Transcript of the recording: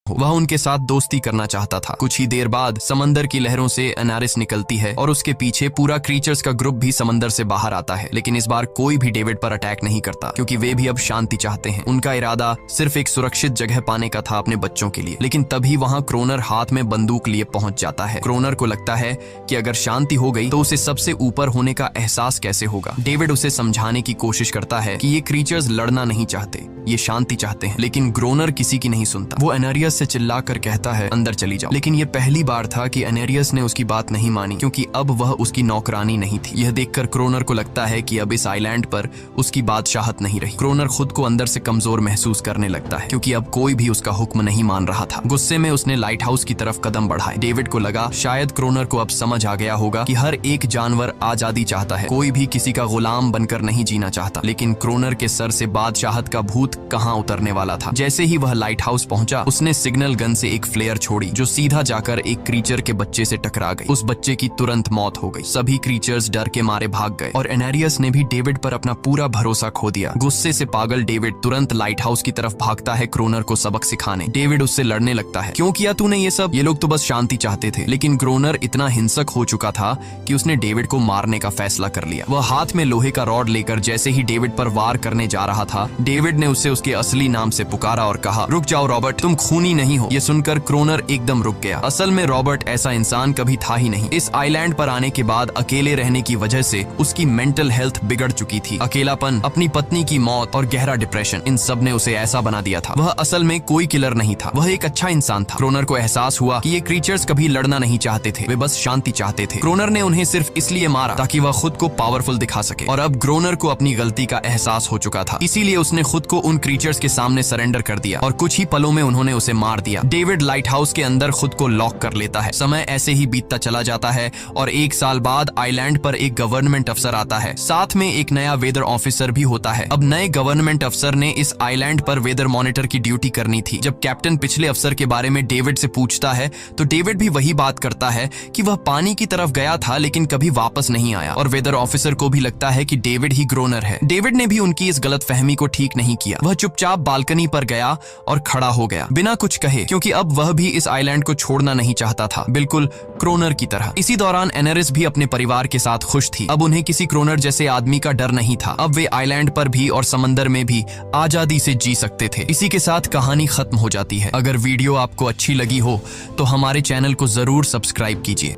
वह उनके साथ दोस्ती करना चाहता था। कुछ ही देर बाद समंदर की लहरों से एनारिस निकलती है और उसके पीछे पूरा क्रीचर्स का ग्रुप भी समंदर से बाहर आता है, लेकिन इस बार कोई भी डेविड पर अटैक नहीं करता क्योंकि वे भी अब शांति चाहते हैं। उनका इरादा सिर्फ एक सुरक्षित जगह पाने का था अपने बच्चों के लिए। लेकिन तभी वहां क्रोनर हाथ में बंदूक लिए पहुंच जाता है। क्रोनर को लगता है कि अगर शांति हो गई तो उसे सबसे ऊपर होने का एहसास कैसे होगा। डेविड उसे समझाने की कोशिश करता है कि ये क्रीचर्स लड़ना नहीं चाहते, ये शांति चाहते हैं। लेकिन ग्रोनर किसी की नहीं सुनता। वो एनेरियस से चिल्लाकर कहता है अंदर चली जाओ। लेकिन ये पहली बार था कि एनेरियस ने उसकी बात नहीं मानी, क्योंकि अब वह उसकी नौकरानी नहीं थी। यह देखकर क्रोनर को लगता है कि अब इस आइलैंड पर उसकी बादशाहत नहीं रही। क्रोनर खुद को अंदर से कमजोर महसूस करने लगता है, क्योंकि अब कोई भी उसका हुक्म नहीं मान रहा था। गुस्से में उसने लाइट हाउस की तरफ कदम बढ़ाए। डेविड को लगा शायद क्रोनर को अब समझ आ गया होगा कि हर एक जानवर आजादी चाहता है, कोई भी किसी का गुलाम बनकर नहीं जीना चाहता। लेकिन क्रोनर के सर से बादशाहत का भूत कहां उतरने वाला था। जैसे ही वह लाइट हाउस पहुंचा, उसने सिग्नल गन से एक फ्लेयर छोड़ी जो सीधा जाकर एक क्रीचर के बच्चे से टकरा गई। उस बच्चे की तुरंत मौत हो गई। सभी क्रीचर्स डर के मारे भाग गए और एनेरियस ने भी डेविड पर अपना पूरा भरोसा खो दिया। गुस्से से पागल डेविड तुरंत लाइट हाउस की तरफ भागता है क्रोनर को सबक सिखाने। डेविड उससे लड़ने लगता है, क्यों किया तूने ये सब? ये लोग तो बस शांति चाहते थे। लेकिन क्रोनर इतना हिंसक हो चुका था कि उसने डेविड को मारने का फैसला कर लिया। वह हाथ में लोहे का रॉड लेकर जैसे ही डेविड पर वार करने जा रहा था, डेविड ने उसे उसके असली नाम से पुकारा और कहा, रुक जाओ रॉबर्ट, तुम खूनी नहीं हो। ये सुनकर क्रोनर एकदम रुक गया। असल में रॉबर्ट ऐसा इंसान कभी था ही नहीं। इस आइलैंड पर आने के बाद अकेले रहने की वजह से उसकी मेंटल हेल्थ बिगड़ चुकी थी। अकेलापन, अपनी पत्नी की मौत और गहरा डिप्रेशन, इन सब ने उसे ऐसा बना दिया था। वह असल में कोई किलर नहीं था, वह एक अच्छा इंसान था। क्रोनर को एहसास हुआ कि ये क्रीचर्स कभी लड़ना नहीं चाहते थे, वे बस शांति चाहते थे। क्रोनर ने उन्हें सिर्फ इसलिए मारा ताकि वह खुद को पावरफुल दिखा सके। और अब क्रोनर को अपनी गलती का एहसास हो चुका था, इसीलिए उसने खुद को उन क्रीचर्स के सामने सरेंडर कर दिया और कुछ ही पलों में उन्होंने उसे मार दिया। डेविड लाइट हाउस के अंदर खुद को लॉक कर लेता है। समय ऐसे ही बीतता चला जाता है और 1 साल बाद आइलैंड पर एक गवर्नमेंट अफसर आता है, साथ में एक नया वेदर ऑफिसर भी होता है। अब नए गवर्नमेंट अफसर ने इस आइलैंड पर वेदर मॉनिटर की ड्यूटी करनी थी। जब कैप्टन पिछले अफसर के बारे में डेविड से पूछता है तो डेविड भी वही बात करता है कि वह पानी की तरफ गया था लेकिन कभी वापस नहीं आया। और वेदर ऑफिसर को भी लगता है कि डेविड ही ग्रोनर है। डेविड ने भी उनकी इस गलतफहमी को ठीक नहीं किया। वह चुपचाप बालकनी पर गया और खड़ा हो गया बिना कुछ कहे, क्योंकि अब वह भी इस आइलैंड को छोड़ना नहीं चाहता था, बिल्कुल क्रोनर की तरह। इसी दौरान एनेरिस भी अपने परिवार के साथ खुश थी। अब उन्हें किसी क्रोनर जैसे आदमी का डर नहीं था। अब वे आइलैंड पर भी और समंदर में भी आजादी से जी सकते थे। इसी के साथ कहानी खत्म हो जाती है। अगर वीडियो आपको अच्छी लगी हो तो हमारे चैनल को जरूर सब्सक्राइब कीजिए।